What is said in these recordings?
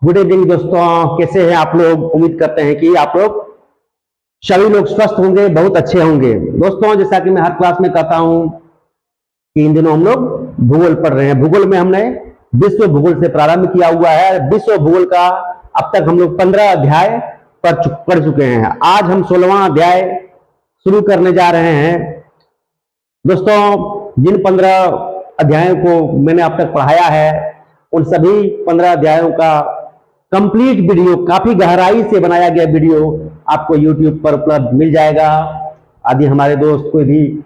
Good evening दोस्तों, कैसे हैं आप लोग। उम्मीद करते हैं कि आप लोग सभी लोग स्वस्थ होंगे, बहुत अच्छे होंगे। दोस्तों, जैसा कि मैं हर क्लास में कहता हूं कि इन दिनों हम लोग भूगोल पढ़ रहे हैं। भूगोल में हमने विश्व भूगोल से प्रारंभ किया हुआ है। विश्व भूगोल का अब तक हम लोग 15 अध्याय पढ़ चुके हैं। आज हम 16वां अध्याय शुरू करने जा रहे हैं। दोस्तों, जिन 15 अध्यायों को मैंने अब तक पढ़ाया है, उन सभी 15 अध्यायों का कंप्लीट वीडियो, काफी गहराई से बनाया गया वीडियो आपको YouTube पर उपलब्ध मिल जाएगा। आदि हमारे दोस्त कोई भी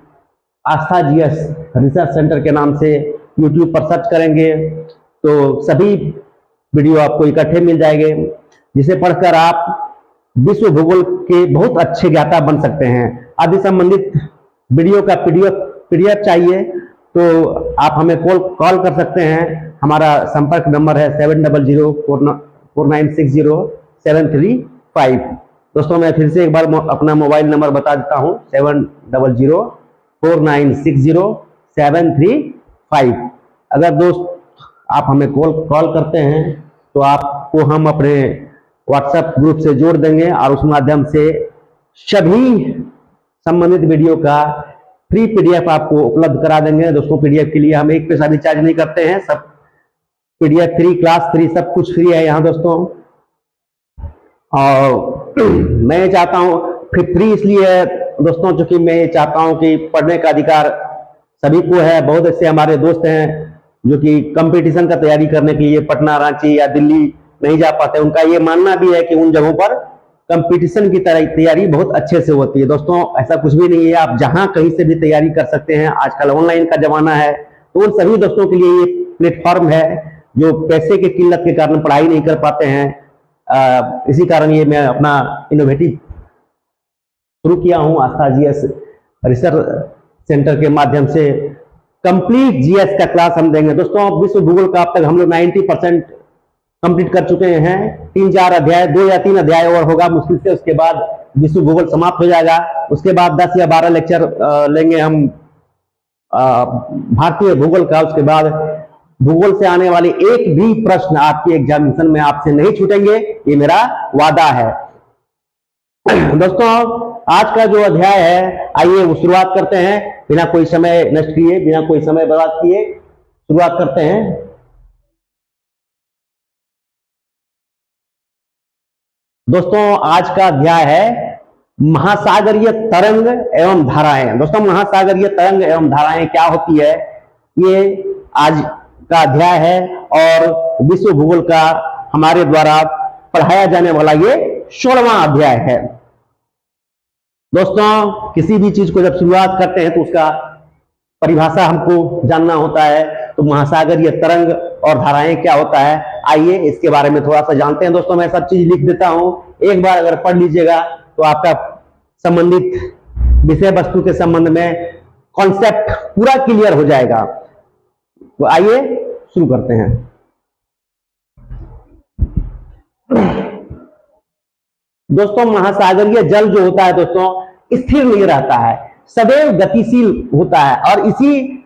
आस्था जीएस रिसर्च सेंटर के नाम से YouTube पर सर्च करेंगे तो सभी वीडियो आपको इकट्ठे मिल जाएंगे, जिसे पढ़कर आप विश्व भूगोल के बहुत अच्छे ज्ञाता बन सकते हैं। आदि संबंधित वीडियो का पीडीएफ चाहिए तो आप हमें कॉल कर सकते हैं। हमारा संपर्क नंबर है 7004960735। दोस्तों, मैं फिर से एक बार अपना मोबाइल नंबर बता देता हूं, 7004960735। अगर दोस्त आप हमें कॉल करते हैं तो आपको हम अपने व्हाट्सएप ग्रुप से जोड़ देंगे और उस माध्यम से सभी संबंधित वीडियो का फ्री पीडीएफ आपको उपलब्ध करा देंगे। दोस्तों, पीडीएफ के लिए हम एक पैसा भी चार्ज नहीं करते हैं। सब पीडीएफ फ्री, क्लास फ्री, सब कुछ फ्री है यहाँ दोस्तों। और मैं चाहता हूँ फ्री इसलिए है दोस्तों, क्योंकि मैं चाहता हूँ कि पढ़ने का अधिकार सभी को है। बहुत ऐसे हमारे दोस्त हैं जो कि कंपटीशन का तैयारी करने के लिए पटना, रांची या दिल्ली नहीं जा पाते। उनका ये मानना भी है कि उन जगहों पर कंपटीशन की तैयारी बहुत अच्छे से होती है। दोस्तों, ऐसा कुछ भी नहीं है, आप जहां कहीं से भी तैयारी कर सकते हैं। आजकल ऑनलाइन का जमाना है, तो उन सभी दोस्तों के लिए ये प्लेटफॉर्म है जो पैसे की किल्लत के कारण पढ़ाई नहीं कर पाते हैं। इसी कारण ये मैं अपना इनोवेटिव शुरू किया हूं, आस्था जीएस रिसर्च सेंटर के माध्यम से कंप्लीट जीएस का क्लास हम देंगे। दोस्तों, विश्व भूगोल का अब तक हम लोग 90% कंप्लीट कर चुके हैं। 3-4 अध्याय, 2 या 3 अध्याय और होगा मुश्किल से, उसके बाद विश्व भूगोल समाप्त हो जाएगा। उसके बाद 10 या 12 लेक्चर लेंगे हम भारतीय भूगोल का। उसके बाद भूगोल से आने वाले एक भी प्रश्न आपके एग्जामिनेशन में आपसे नहीं छूटेंगे, ये मेरा वादा है। दोस्तों, आज का जो अध्याय है, आइए वो शुरुआत करते हैं। बिना कोई समय नष्ट किए, बिना कोई समय बर्बाद किए शुरुआत करते हैं। दोस्तों, आज का अध्याय है महासागरीय तरंग एवं धाराएं। दोस्तों, महासागरीय तरंग एवं धाराएं क्या होती है, ये आज का अध्याय है और विश्व भूगोल का हमारे द्वारा पढ़ाया जाने वाला ये 16वां अध्याय है। दोस्तों, किसी भी चीज को जब शुरुआत करते हैं तो उसका परिभाषा हमको जानना होता है। तो महासागरीय तरंग और धाराएं क्या होता है, आइए इसके बारे में थोड़ा सा जानते हैं। दोस्तों, मैं सब चीज लिख देता हूं, एक बार अगर पढ़ लीजिएगा तो आपका संबंधित विषय वस्तु के संबंध में कॉन्सेप्ट पूरा क्लियर हो जाएगा। तो आइए शुरू करते हैं। दोस्तों, महासागरीय जल जो होता है दोस्तों, स्थिर नहीं रहता है, सदैव गतिशील होता है। और इसी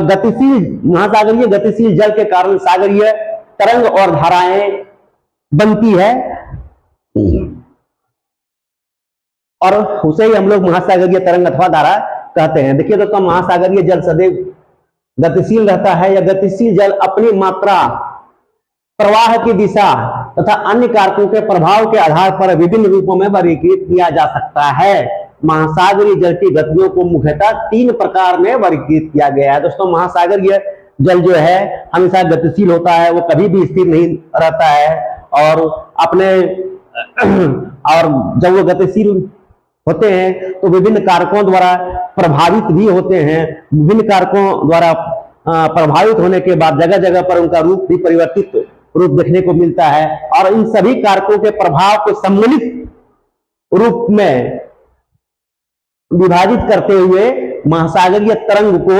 गतिशील महासागरीय गतिशील जल के कारण सागरीय तरंग और धाराएं बनती है और उसे ही हम लोग महासागरीय तरंग अथवा धारा कहते हैं। देखिए दोस्तों, महासागरीय जल सदैव गतिशील रहता है। यह गतिशील जल अपनी मात्रा, प्रवाह की दिशा तथा अन्य कारकों के प्रभाव के आधार पर विभिन्न रूपों में वर्गीकृत किया जा सकता है। महासागरीय जल की गतियों को मुख्यतः 3 प्रकार में वर्गीकृत किया गया है। दोस्तों, महासागरीय जल जो है हमेशा गतिशील होता है, वो कभी भी स्थिर नहीं रहता है। और जब वो गतिशील होते हैं तो विभिन्न कारकों द्वारा प्रभावित भी होते हैं। विभिन्न कारकों द्वारा प्रभावित होने के बाद जगह जगह पर उनका रूप भी परिवर्तित रूप देखने को मिलता है। और इन सभी कारकों के प्रभाव को सम्मिलित रूप में विभाजित करते हुए महासागरीय तरंग को,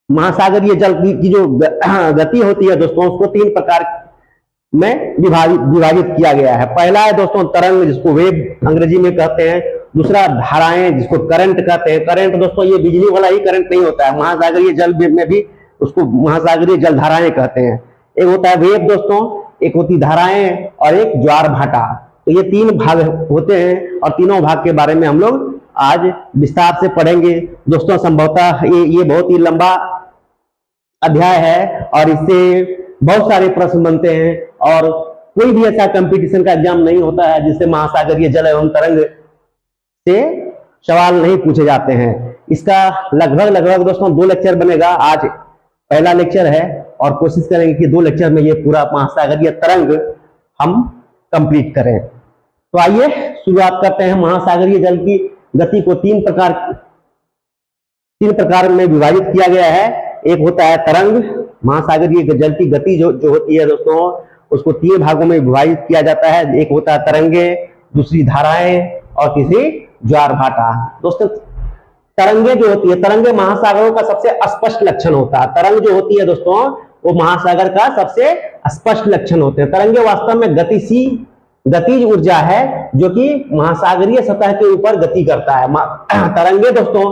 महासागरीय जल की जो गति होती है दोस्तों, उसको 3 प्रकार में विभाजित किया गया है। पहला है दोस्तों तरंग, जिसको वेव अंग्रेजी में कहते हैं। दूसरा धाराएं, जिसको करंट कहते हैं। करंट दोस्तों ये बिजली वाला ही करंट नहीं होता है, महासागरीय जल में भी उसको महासागरीय जल धाराएं कहते हैं। एक होता है वेव दोस्तों, एक होती धाराएं और एक ज्वार भाटा। तो ये तीन भाग होते हैं और तीनों भाग के बारे में हम लोग आज विस्तार से पढ़ेंगे दोस्तों। संभवतः ये बहुत ही लंबा अध्याय है और इससे बहुत सारे प्रश्न बनते हैं और कोई भी ऐसा कंपटीशन का एग्जाम नहीं होता है जिससे महासागरीय जल एवं तरंग से सवाल नहीं पूछे जाते हैं। इसका लगभग दोस्तों 2 लेक्चर बनेगा। आज पहला लेक्चर है और कोशिश करेंगे कि 2 लेक्चर में ये पूरा महासागरीय तरंग हम कंप्लीट करें। तो आइए शुरुआत करते हैं। महासागरीय जल की गति को तीन प्रकार में विभाजित किया गया है। एक होता है तरंग। महासागरीय जल की गति जो होती है दोस्तों, उसको 3 भागों में विभाजित किया जाता है। एक होता है तरंगे, दूसरी धाराएं और तीसरी ज्वार भाटा। दोस्तों तरंगे जो होती है, तरंगे महासागरों का सबसे स्पष्ट लक्षण होता है। तरंग जो होती है दोस्तों, वो महासागर का सबसे स्पष्ट लक्षण होते हैं। तरंगे वास्तव में गतिज ऊर्जा है जो कि महासागरीय सतह के ऊपर गति करता है। तरंगे दोस्तों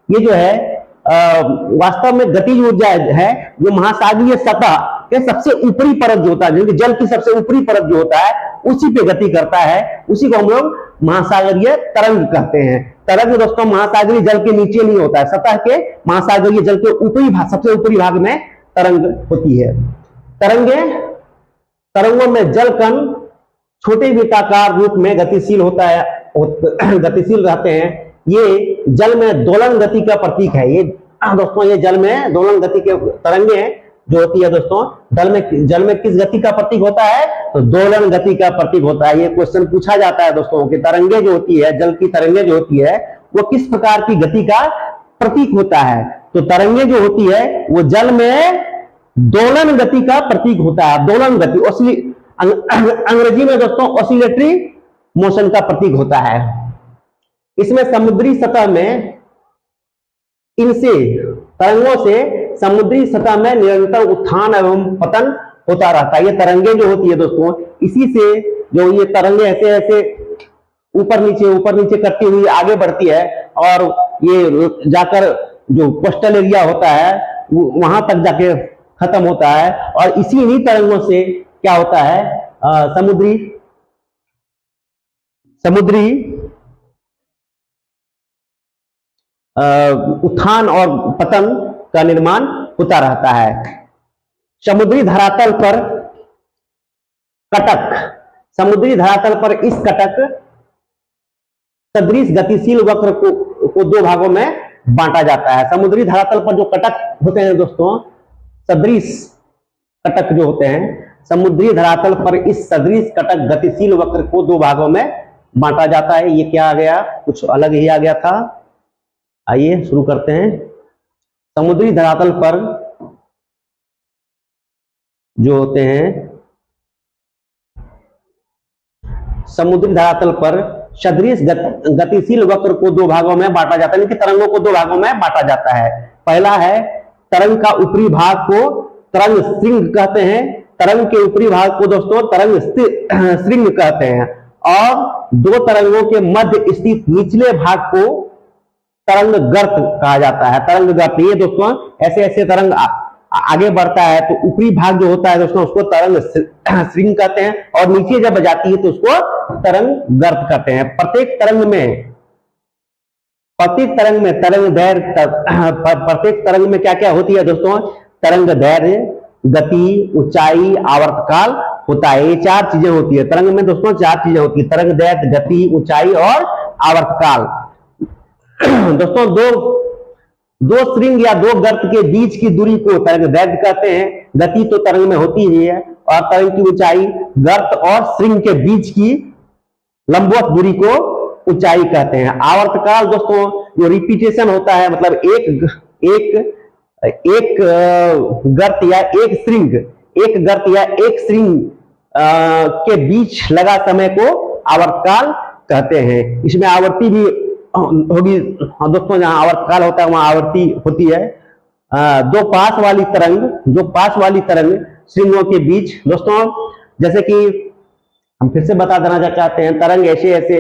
ये जो है वास्तव में गतिज ऊर्जा है जो महासागरीय सतह के सबसे ऊपरी परत जो होता है, क्योंकि जल की सबसे ऊपरी परत जो होता है उसी पे गति करता है। उसी को हम लोग महासागरीय तरंग कहते हैं। तरंग दोस्तों महासागरीय जल के नीचे नहीं होता है, सतह के महासागरीय जल के ऊपरी भाग, सबसे ऊपरी भाग में तरंग होती है। तरंगों में जल कण छोटे वृत्ताकार रूप में गतिशील रहते हैं। ये जल में दोलन गति का प्रतीक है। ये दोस्तों ये जल में दोलन गति के तरंगे जो होती है दोस्तों, जल में किस गति का प्रतीक होता है? तो दोलन गति का प्रतीक होता है। ये क्वेश्चन पूछा जाता है दोस्तों कि तरंगे जो होती है, जल की तरंगे जो होती है, वो किस प्रकार की गति का प्रतीक होता है? तो तरंगे जो होती है वो जल में दोलन गति का प्रतीक होता है। दोलन गति अंग्रेजी में दोस्तों ऑसिलेटरी मोशन का प्रतीक होता है। इसमें समुद्री सतह में तरंगों से समुद्री सतह में निरंतर उत्थान एवं पतन होता रहता है। ये तरंगे जो होती है दोस्तों, इसी से जो ये तरंगे ऐसे ऊपर नीचे करती हुई आगे बढ़ती है और ये जाकर जो कोस्टल एरिया होता है वहां तक जाके खत्म होता है। और इसी ही तरंगों से क्या होता है, समुद्री उत्थान और पतन का निर्माण होता रहता है। समुद्री धरातल पर इस कटक सदृश गतिशील वक्र को 2 भागों में बांटा जाता है। समुद्री धरातल पर जो कटक होते हैं दोस्तों, सदृश कटक जो होते हैं, समुद्री धरातल पर इस सदृश कटक गतिशील वक्र को 2 भागों में बांटा जाता है। ये क्या आ गया, कुछ अलग ही आ गया था। आइए शुरू करते हैं। समुद्री धरातल पर जो होते हैं, समुद्री धरातल पर सदृश गतिशील वक्र को 2 भागों में बांटा जाता है, यानी कि तरंगों को 2 भागों में बांटा जाता है। पहला है तरंग का ऊपरी भाग को तरंग श्रृंग कहते हैं। तरंग के ऊपरी भाग को दोस्तों तरंग श्रृंग कहते हैं और 2 तरंगों के मध्य स्थित निचले भाग को तरंग गर्त कहा जाता है। तरंग गर्त, ये दोस्तों ऐसे तरंग आगे बढ़ता है तो ऊपरी भाग जो होता है दोस्तों उसको तरंग श्रृंग कहते हैं और नीचे जब जाती है तो उसको तरंग गर्त कहते हैं। प्रत्येक तरंग में क्या क्या होती है दोस्तों? तरंग दैर्घ्य, गति, ऊंचाई, आवर्तकाल होता है। ये 4 चीजें होती है तरंग में दोस्तों। 4 चीजें होती है, तरंग दैर्घ्य, गति, ऊंचाई और आवर्तकाल। दोस्तों दो श्रृंग या 2 गर्त के बीच की दूरी को तरंग दैर्घ्य कहते हैं। गति तो तरंग में होती ही है और तरंग की ऊंचाई गर्त और श्रृंग के बीच की लंबवत दूरी को ऊंचाई कहते हैं। आवर्तकाल दोस्तों जो रिपीटेशन होता है, मतलब एक गर्त या एक श्रृंग के बीच लगा समय को आवर्तकाल कहते हैं। इसमें आवर्ती भी होगी दोस्तों, जहां आवर्तकाल होता है वहां आवर्ती होती है। 2 पास वाली तरंग श्रृंगों के बीच दोस्तों, जैसे कि हम फिर से बता देना चाहते हैं, तरंग ऐसे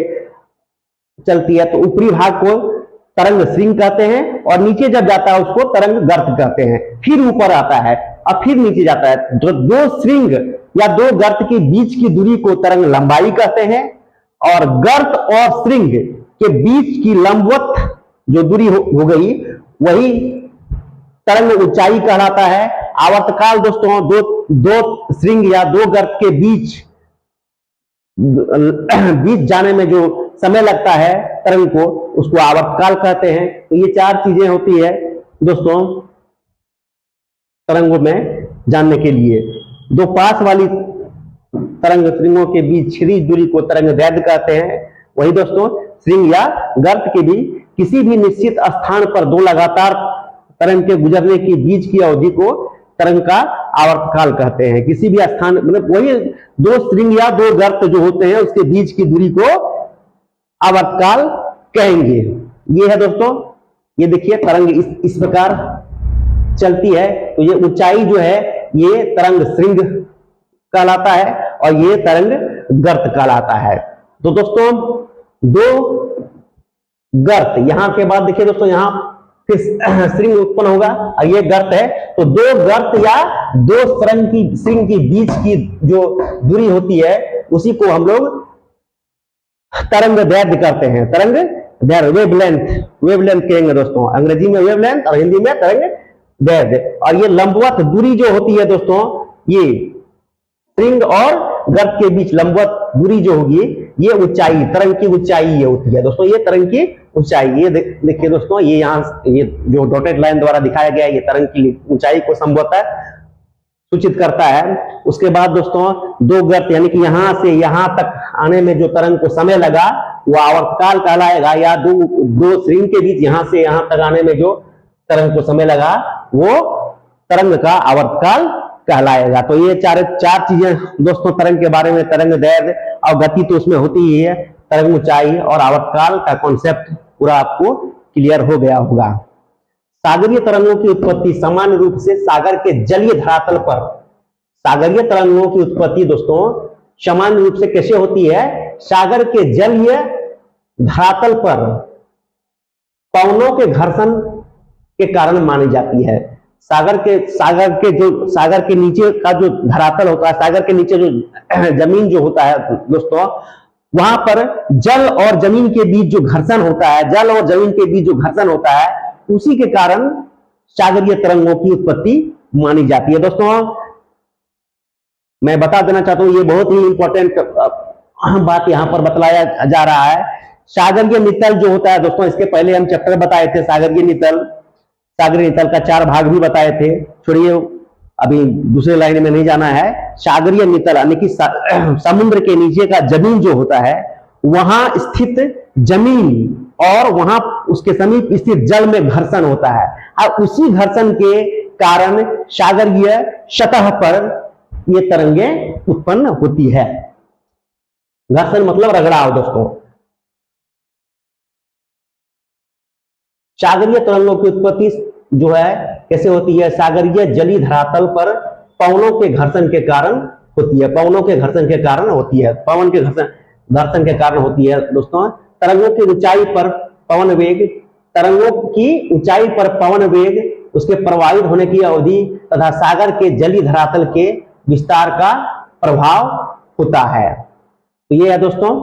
चलती है तो ऊपरी भाग को तरंग श्रृंग कहते हैं और नीचे जब जाता है उसको तरंग गर्त कहते हैं। फिर ऊपर आता है और फिर नीचे जाता है। जो दो श्रृंग या दो गर्त के बीच की दूरी को तरंग लंबाई कहते हैं, और गर्त और श्रृंग के बीच की लंबवत जो दूरी हो गई वही तरंग ऊंचाई कहलाता है। आवर्तकाल दोस्तों दो श्रृंग या दो गर्त के बीच जाने में जो समय लगता है तरंग को, उसको आवर्तकाल कहते हैं। तो ये चार चीजें होती है दोस्तों तरंगों में जानने के लिए। दो पास वाली तरंग श्रृंगों के बीच क्षैतिज दूरी को तरंग दैर्घ्य कहते हैं। वही दोस्तों श्रृंग या गर्त के भी किसी भी निश्चित स्थान पर दो लगातार तरंग के गुजरने की बीच की अवधि को तरंग का आवर्तकाल कहते हैं। किसी भी स्थान मतलब वही दो श्रृंग या दो गर्त जो होते हैं उसके बीच की दूरी को आवर्तकाल कहेंगे। ये है दोस्तों, ये देखिए तरंग इस प्रकार चलती है। तो ये ऊंचाई जो है ये तरंग श्रृंग कहलाता है और ये तरंग गर्त कहलाता है। तो दोस्तों दो गर्त, यहां के बाद देखिए दोस्तों यहां फिर श्रृंग उत्पन्न होगा और ये गर्त है। तो दो गर्त या दो श्रृंग की बीच की जो दूरी होती है उसी को हम लोग तरंग दैर्घ्य करते हैं। तरंग दैर्घ्य वेवलेंथ कहेंगे दोस्तों, अंग्रेजी में वेवलेंथ और हिंदी में तरंग दैर्घ्य। और ये लंबवत दूरी जो होती है दोस्तों, ये श्रृंग और गर्त के बीच लंबवत दूरी जो होगी ये ऊंचाई, तरंग की ऊंचाई ये होती है दोस्तों। ये तरंग की ऊंचाई, ये देखिए दोस्तों ये यहाँ ये जो डॉटेड लाइन द्वारा दिखाया गया है ये तरंग की ऊंचाई को संभवतः सूचित करता है। उसके बाद दोस्तों दो गर्त यानी कि यहां से यहां तक आने में जो तरंग को समय लगा वो आवर्तकाल कहलाएगा, या दो श्रृंग के बीच यहां से यहां तक आने में जो तरंग को समय लगा वो तरंग का आवर्तकाल कहलाएगा। तो ये चार चीजें दोस्तों तरंग के बारे में, तरंग दैर्घ्य और गति तो उसमें होती ही है, तरंग ऊंचाई और आवर्तकाल का कॉन्सेप्ट पूरा आपको क्लियर हो गया होगा। सागरीय तरंगों की उत्पत्ति सामान्य रूप से सागर के जलीय धरातल पर, सागरीय तरंगों की उत्पत्ति दोस्तों सामान्य रूप से कैसे होती है? सागर के जलीय धरातल पर पवनों के घर्षण के कारण मानी जाती है। सागर के नीचे का जो धरातल होता है, सागर के नीचे जो जमीन जो होता है दोस्तों, वहां पर जल और जमीन के बीच जो घर्षण होता है, जल और जमीन के बीच जो घर्षण होता है उसी के कारण सागरीय तरंगों की उत्पत्ति मानी जाती है। दोस्तों मैं बता देना चाहता हूं, ये बहुत ही इंपॉर्टेंट बात यहां पर बतलाया जा रहा है। सागरीय नितल जो होता है दोस्तों, इसके पहले हम चैप्टर बताए थे सागरीय नितल का 4 भाग भी बताए थे। छोड़िए अभी दूसरे लाइन में नहीं जाना है। सागरीय नितल यानी कि समुद्र के नीचे का जमीन जो होता है वहां स्थित जमीन और वहां उसके समीप स्थित जल में घर्षण होता है, और उसी घर्षण के कारण सागरीय सतह पर ये तरंगे उत्पन्न होती है। घर्षण मतलब रगड़ाव दोस्तों। सागरीय तरंगों की उत्पत्ति जो है कैसे होती है? सागरीय जलीय धरातल पर पवनों के घर्षण के कारण होती है। पवनों के घर्षण के कारण होती है, पवन के घर्षण के कारण होती है दोस्तों। तरंगों की ऊंचाई पर पवन वेग, तरंगों की ऊंचाई पर पवन वेग, उसके प्रवाहित होने की अवधि तथा सागर के जलीय धरातल के विस्तार का प्रभाव होता है। तो ये है दोस्तों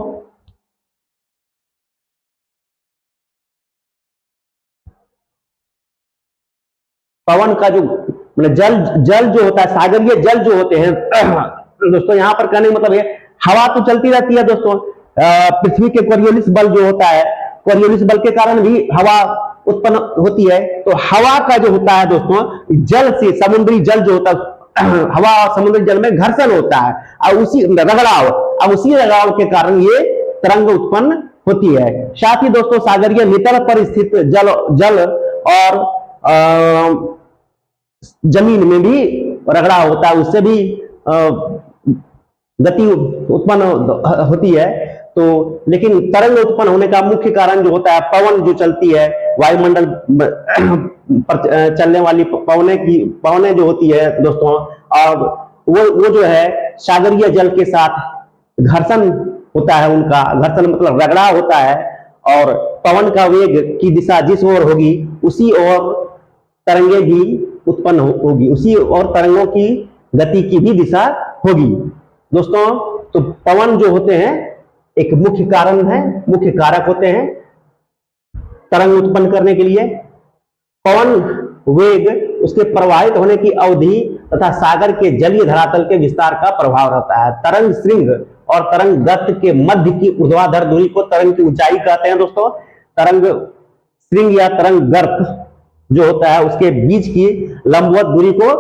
पवन का जो मतलब जल जो होता है, सागरीय जल जो होते हैं दोस्तों, यहां पर कहने का मतलब है हवा तो चलती रहती है दोस्तों। पृथ्वी के कोरियोलिस बल जो होता है, कोरियोलिस बल के कारण भी हवा उत्पन्न होती है। तो हवा का जो होता है दोस्तों, जल से समुद्री जल जो होता है, हवा और समुद्री जल में घर्षण होता है और उसी रगड़ाव, अब उसी रगड़ाव के कारण ये तरंग उत्पन्न होती है। साथ ही दोस्तों सागरीय नितल पर स्थित जल और जमीन में भी रगड़ाव होता है, उससे भी गति उत्पन्न होती है। तो लेकिन तरंग उत्पन्न होने का मुख्य कारण जो होता है, पवन जो चलती है वायुमंडल पर चलने वाली पवनें जो होती है दोस्तों, और वो जो है सागरीय जल के साथ घर्षण होता है, उनका घर्षण मतलब रगड़ाव होता है, और पवन का वेग की दिशा जिस ओर होगी उसी ओर तरंगे भी उत्पन्न होगी, उसी और तरंगों की गति की भी दिशा होगी। दोस्तों तो पवन जो होते हैं एक मुख्य कारण है, मुख्य कारक होते हैं तरंग उत्पन्न करने के लिए। पवन वेग, उसके प्रवाहित होने की अवधि तथा सागर के जलीय धरातल के विस्तार का प्रभाव रहता है। तरंग श्रृंग और तरंग गर्त के मध्य की ऊर्ध्वाधर दूरी को तरंग की ऊंचाई कहते हैं। दोस्तों तरंग श्रृंग या तरंग गर्त जो होता है उसके बीच की लंबवत दूरी को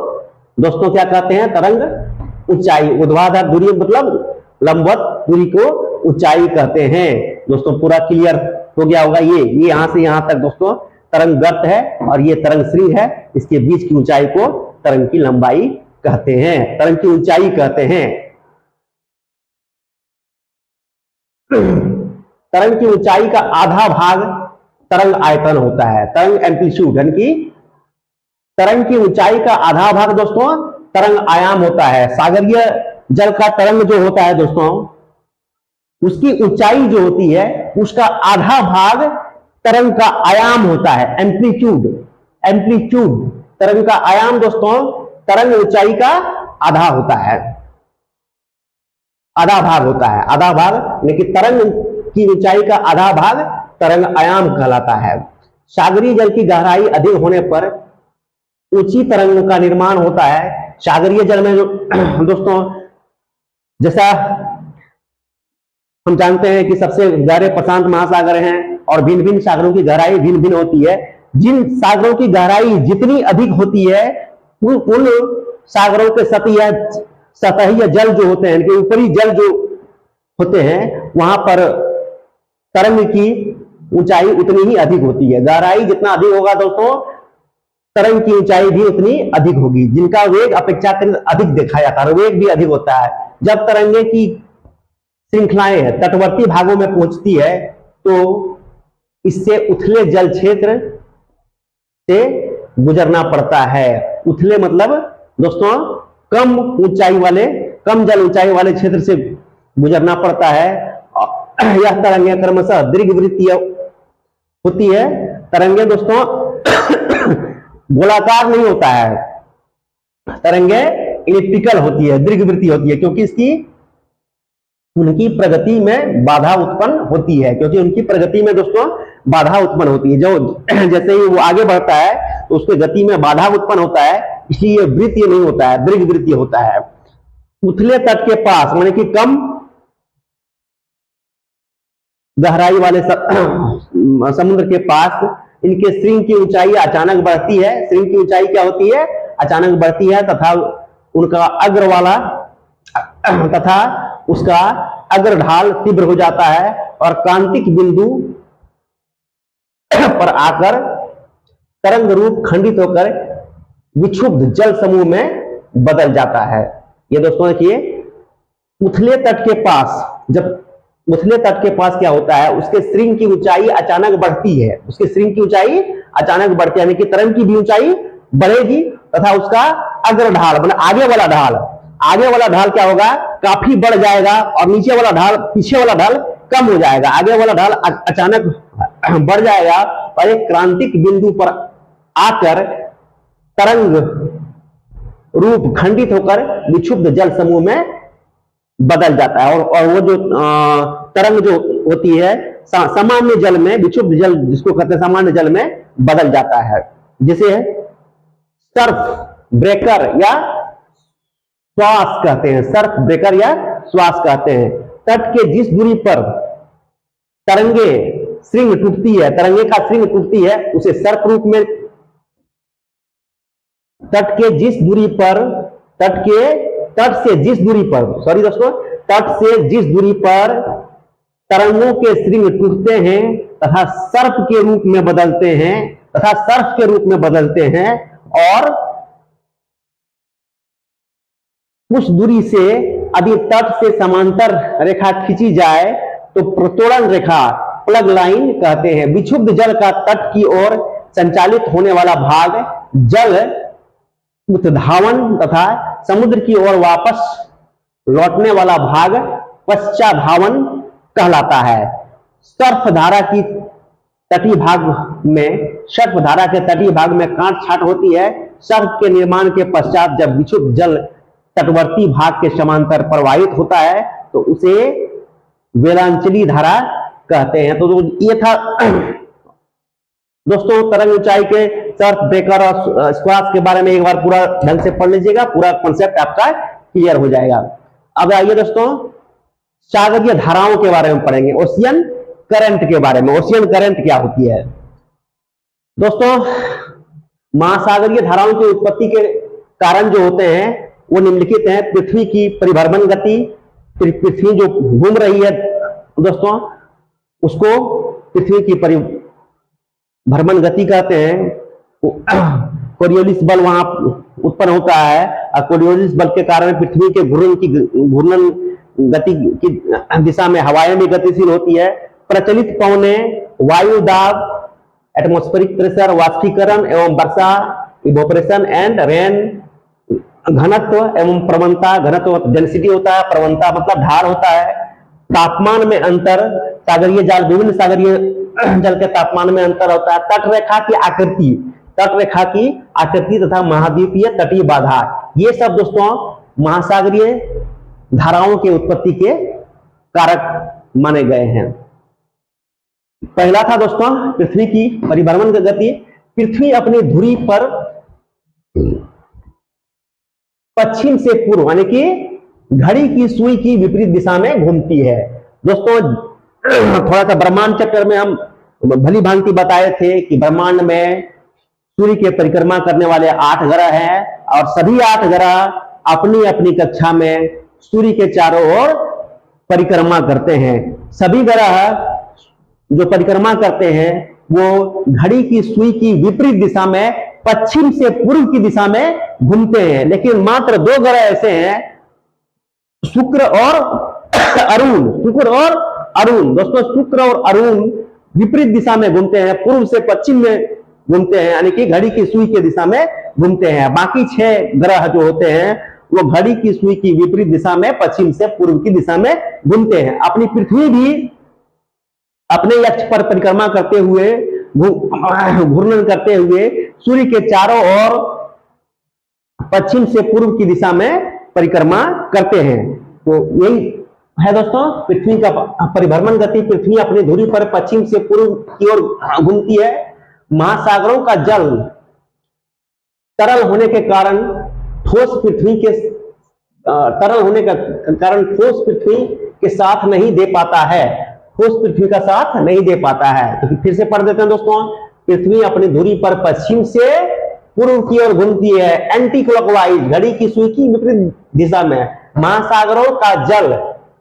दोस्तों क्या कहते हैं? तरंग ऊंचाई। ऊर्ध्वाधर दूरी मतलब लंबवत दूरी को ऊंचाई कहते हैं। दोस्तों पूरा क्लियर हो गया होगा। ये यहां से यहां तक दोस्तों तरंग गर्त है और ये तरंग श्रृंग है, इसके बीच की ऊंचाई को तरंग की लंबाई कहते हैं, तरंग की ऊंचाई कहते हैं। तरंग की ऊंचाई का आधा भाग तरंग आयतन होता है, तरंग एम्पलीट्यूड, यानी कि तरंग की ऊंचाई का आधा भाग दोस्तों तरंग आयाम होता है। सागरीय जल का तरंग जो होता है दोस्तों, उसकी ऊंचाई जो होती है उसका आधा भाग तरंग का आयाम होता है, एम्पलीट्यूड। एम्पलीट्यूड तरंग का आयाम दोस्तों तरंग ऊंचाई का आधा होता है, आधा भाग होता है, आधा भाग, लेकिन तरंग की ऊंचाई का आधा भाग तरंग आयाम कहलाता है। सागरीय जल की गहराई अधिक होने पर ऊंची तरंगों का निर्माण होता है। सागरीय जल में जो दोस्तों जैसा हम जानते हैं कि सबसे गहरे प्रशांत महासागर हैं और भिन्न भिन्न सागरों की गहराई भिन्न भिन्न होती है। जिन सागरों की गहराई जितनी अधिक होती है उन सागरों के सतही जल जो होते हैं, इनके ऊपरी जल जो होते हैं, वहां पर तरंग की ऊंचाई उतनी ही अधिक होती है। गहराई जितना अधिक होगा दोस्तों तरंग की ऊंचाई भी उतनी अधिक होगी। जिनका वेग अपेक्षाकृत अधिक देखा जाता है, वेग भी अधिक होता है। जब तरंगे की श्रृंखलाएं तटवर्ती भागों में पहुंचती है तो इससे उथले जल क्षेत्र से गुजरना पड़ता है। उथले मतलब दोस्तों कम ऊंचाई वाले, कम जल ऊंचाई वाले क्षेत्र से गुजरना पड़ता है। यह तरंगे क्रमशः दीर्घवृत्तीय होती है। तरंगे दोस्तों गोलाकार नहीं होता है, तरंगे इलिप्टिकल होती है, दीर्घवृत्तीय होती है, क्योंकि इसकी उनकी प्रगति में बाधा उत्पन्न होती है, क्योंकि उनकी प्रगति में दोस्तों बाधा उत्पन्न होती है। जो जैसे ही वो आगे बढ़ता है तो उसकी गति में बाधा उत्पन्न होता है, इसलिए वृत्तीय नहीं होता है, दीर्घवृत्तीय होता है। उथले तट के पास माने कि कम गहराई वाले समुद्र के पास इनके श्रृंग की ऊंचाई अचानक बढ़ती है। श्रृंग की ऊंचाई क्या होती है? अचानक बढ़ती है तथा उनका अग्र वाला तथा उसका अग्रढाल तीव्र हो जाता है और क्रांतिक बिंदु पर आकर तरंग रूप खंडित होकर विक्षुब्ध जल समूह में बदल जाता है। ये दोस्तों देखिए उथले तट के पास, जब उथले तट के पास क्या होता है, उसके श्रृंग की ऊंचाई अचानक बढ़ती है, उसके श्रृंग की ऊंचाई अचानक बढ़ती है, यानी कि तरंग की भी ऊंचाई बढ़ेगी तथा उसका अग्रढाल मतलब आगे वाला ढाल, आगे वाला ढाल क्या होगा? काफी बढ़ जाएगा और नीचे वाला ढाल, पीछे वाला ढाल कम हो जाएगा। आगे वाला ढाल अचानक बढ़ जाएगा और एक क्रांतिक बिंदु पर आकर तरंग रूप खंडित होकर विक्षुब्ध जल समूह में बदल जाता है। और वो जो तरंग जो होती है सामान्य जल में, विक्षुब्ध जल जिसको कहते हैं सामान्य जल में बदल जाता है, जिसे सर्फ ब्रेकर या श्वास कहते हैं, सर्फ ब्रेकर या श्वास कहते हैं। तट के जिस दूरी पर तरंगे श्रृंग टूटती है, तरंगे का श्रृंग टूटती है, उसे सर्प रूप में, तट से जिस दूरी पर तरंगों के श्रृंग टूटते हैं तथा सर्प के रूप में बदलते हैं और कुछ दूरी से यदि तट से समांतर रेखा खींची जाए तो प्रतोड़न रेखा, प्लग लाइन कहते हैं। विक्षुब्ध जल का तट की ओर संचालित होने वाला भाग जल उत्धावन तथा समुद्र की ओर वापस लौटने वाला भाग पश्चाधावन कहलाता है। सर्फ धारा के तटीय भाग में काट छाट होती है सर्प के निर्माण के पश्चात जब विशुद्ध जल तटवर्ती भाग के समांतर प्रवाहित होता है तो उसे वेलांचली धारा कहते हैं। तो ये था दोस्तों तरंग ऊंचाई के सर्फ ब्रेकर और स्क्वाश के बारे में एक बार पूरा ढंग से पढ़ लीजिएगा, पूरा कॉन्सेप्ट आपका क्लियर हो जाएगा। अब आइए दोस्तों सागरीय धाराओं के बारे में पढ़ेंगे, ओशियन करंट के बारे में। ओशियन करंट क्या होती है दोस्तों? महासागरीय धाराओं की उत्पत्ति के कारण जो होते हैं वो निम्नलिखित हैं। पृथ्वी की परिभ्रमण गति, पृथ्वी जो घूम रही है दोस्तों उसको पृथ्वी की परिभ्रमण गति कहते हैं। कोरियोलिस बल वहां उत्पन्न होता है और कोरियोलिस बल के कारण पृथ्वी के घूर्णन गति की दिशा में हवाएं भी गतिशील होती है। प्रचलित पवनें, वायु दाब, एटमॉस्फेरिक प्रेशर, वाष्पीकरण एवं वर्षा, इवोपरेशन एंड रेन, घनत्व एवं प्रवणता, घनत्व डेंसिटी होता है, प्रवणता मतलब ढाल होता है, तापमान में अंतर, सागरीय जल, विभिन्न सागरीय जल के तापमान में अंतर होता है, तटरेखा की आकृति तथा महाद्वीपीय तटीय बाधा, ये सब दोस्तों महासागरीय धाराओं की उत्पत्ति के कारक माने गए हैं। पहला था दोस्तों पृथ्वी की परिभ्रमण की गति। पृथ्वी अपनी धुरी पर पश्चिम से पूर्व यानी कि घड़ी की सुई की विपरीत दिशा में घूमती है। दोस्तों थोड़ा सा ब्रह्मांड चक्कर में हम भली भांति बताए थे कि ब्रह्मांड में सूर्य के परिक्रमा करने वाले 8 ग्रह हैं और सभी 8 ग्रह अपनी अपनी कक्षा में सूर्य के चारों ओर परिक्रमा करते हैं। सभी ग्रह जो परिक्रमा करते हैं वो घड़ी की सुई की विपरीत दिशा में पश्चिम से पूर्व की दिशा में घूमते हैं, लेकिन मात्र 2 ग्रह ऐसे हैं, शुक्र और अरुण। दोस्तों शुक्र और अरुण विपरीत दिशा में घूमते हैं, पूर्व से पश्चिम में घूमते हैं, यानी कि घड़ी की सुई की दिशा में घूमते हैं। बाकी 6 ग्रह जो होते हैं वो घड़ी की सुई की विपरीत दिशा में पश्चिम से पूर्व की दिशा में घूमते हैं। अपनी पृथ्वी भी अपने अक्ष पर परिक्रमा करते हुए, घूर्णन करते हुए सूर्य के चारों ओर पश्चिम से पूर्व की दिशा में परिक्रमा करते हैं। तो यही है दोस्तों पृथ्वी का परिभ्रमण गति। पृथ्वी अपनी धुरी पर पश्चिम से पूर्व की ओर घूमती है। महासागरों का जल तरल होने के कारण ठोस पृथ्वी के साथ नहीं दे पाता है, ठोस पृथ्वी का साथ नहीं दे पाता है। तो फिर से पढ़ देते हैं दोस्तों। पृथ्वी अपनी धुरी पर पश्चिम से पूर्व की ओर घूमती है, एंटी क्लॉकवाइज, घड़ी की सुई की विपरीत दिशा में। महासागरों का जल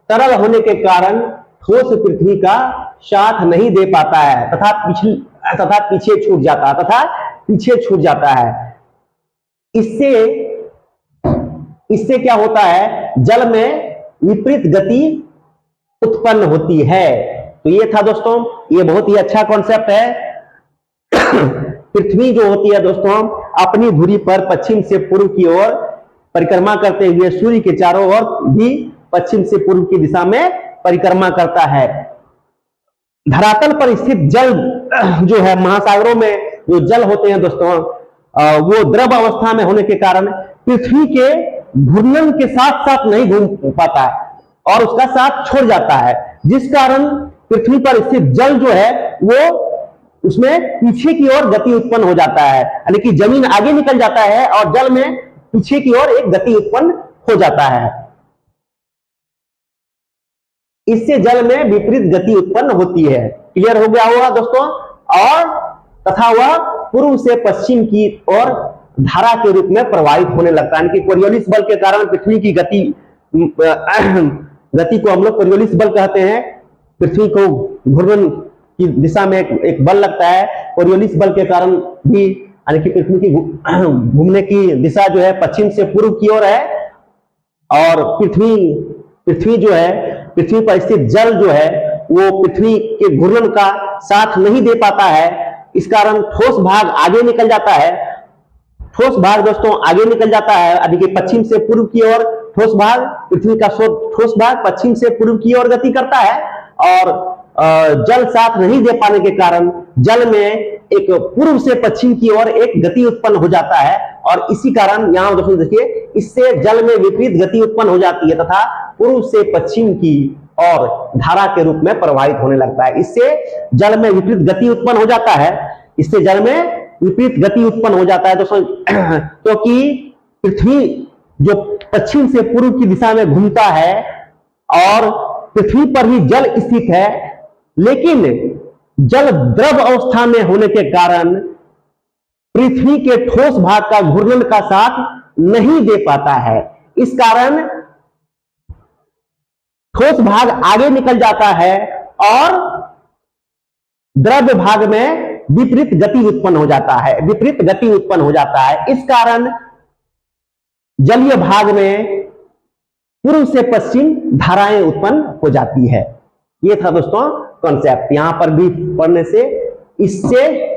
तरल होने के कारण ठोस पृथ्वी का साथ नहीं दे पाता है तथा पीछे छूट जाता है। इससे क्या होता है, जल में विपरीत गति उत्पन्न होती है। तो ये था दोस्तों, ये बहुत ही अच्छा कॉन्सेप्ट है। पृथ्वी जो होती है दोस्तों अपनी धुरी पर पश्चिम से पूर्व की ओर परिक्रमा करते हुए सूर्य के चारों ओर भी पश्चिम से पूर्व की दिशा में परिक्रमा करता है। धरातल पर स्थित जल जो है, महासागरों में जो जल होते हैं दोस्तों वो द्रव अवस्था में होने के कारण पृथ्वी के घूर्णन के साथ साथ नहीं घूम पाता है और उसका साथ छोड़ जाता है, जिस कारण पृथ्वी पर स्थित जल जो है वो उसमें पीछे की ओर गति उत्पन्न हो जाता है, यानी कि जमीन आगे निकल जाता है और जल में पीछे की ओर एक गति उत्पन्न हो जाता है। इससे जल में विपरीत गति उत्पन्न होती है। क्लियर हो गया होगा दोस्तों। और तथा वह पूर्व से पश्चिम की ओर धारा के रूप में प्रवाहित होने लगता है, यानी कि कोरियोलिस बल के कारण पृथ्वी की गति को हम लोग कोरियोलिस बल कहते हैं। पृथ्वी को घूर्णन की दिशा में एक बल लगता है, कोरियोलिस बल के कारण भी, यानी कि पृथ्वी की घूमने की दिशा जो है पश्चिम से पूर्व की ओर है और पृथ्वी जो है, पृथ्वी पर स्थित जल जो है वो पृथ्वी के घूर्णन का साथ नहीं दे पाता है। इस कारण ठोस भाग आगे निकल जाता है। ठोस भाग दोस्तों आगे निकल जाता है, यानी कि पश्चिम से पूर्व की ओर ठोस भाग, पृथ्वी का ठोस भाग पश्चिम से पूर्व की ओर गति करता है और जल साथ नहीं दे पाने के कारण जल में एक पूर्व से पश्चिम की ओर एक गति उत्पन्न हो जाता है और इसी कारण यहां दोस्तों देखिए, इससे जल में विपरीत गति उत्पन्न हो जाती है तथा पूर्व से पश्चिम की और धारा के रूप में प्रवाहित होने लगता है। इससे जल में विपरीत गति उत्पन्न हो जाता है, इससे जल में विपरीत गति उत्पन्न हो जाता है दोस्तों, क्योंकि पृथ्वी जो पश्चिम से पूर्व की दिशा में घूमता है और पृथ्वी पर ही जल स्थित है, लेकिन जल द्रव अवस्था में होने के कारण पृथ्वी के ठोस भाग का घूर्णन का साथ नहीं दे पाता है। इस कारण ठोस भाग आगे निकल जाता है और द्रव्य भाग में विपरीत गति उत्पन्न हो जाता है, विपरीत गति उत्पन्न हो जाता है। इस कारण जलीय भाग में पूर्व से पश्चिम धाराएं उत्पन्न हो जाती है। ये था दोस्तों कॉन्सेप्ट, यहां पर भी पढ़ने से इससे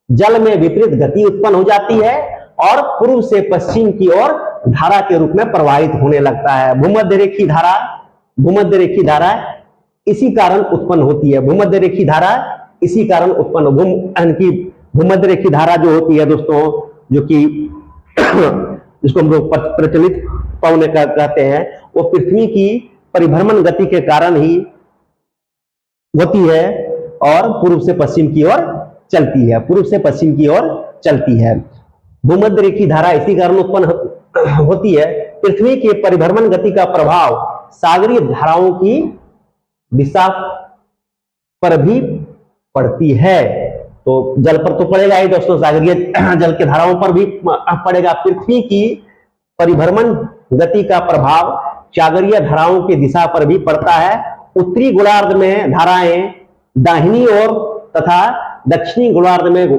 जल में विपरीत गति उत्पन्न हो जाती है और पूर्व से पश्चिम की ओर धारा के रूप में प्रवाहित होने लगता है। भूमध्य रेखी धारा इसी कारण उत्पन्न होती है। भूमध्य रेखी धारा इसी कारण उत्पन्न, भूमध्य रेखी धारा जो होती है दोस्तों, जो कि जिसको हम लोग प्रचलित पवन कहते हैं, वो पृथ्वी की परिभ्रमण गति के कारण ही होती है और पूर्व से पश्चिम की ओर चलती है, पूर्व से पश्चिम की ओर चलती है। भूमध्य रेखी धारा इसी कारण उत्पन्न होती है। पृथ्वी के परिभ्रमण गति का प्रभाव सागरीय धाराओं की दिशा पर भी पड़ती है। तो जल पर तो पड़ेगा ही दोस्तों, सागरीय जल के धाराओं पर भी पड़ेगा। पृथ्वी की परिभ्रमण गति का प्रभाव सागरीय धाराओं की दिशा पर भी पड़ता है। उत्तरी गोलार्ध में धाराएं दाहिनी ओर तथा दक्षिणी गोलार्ध में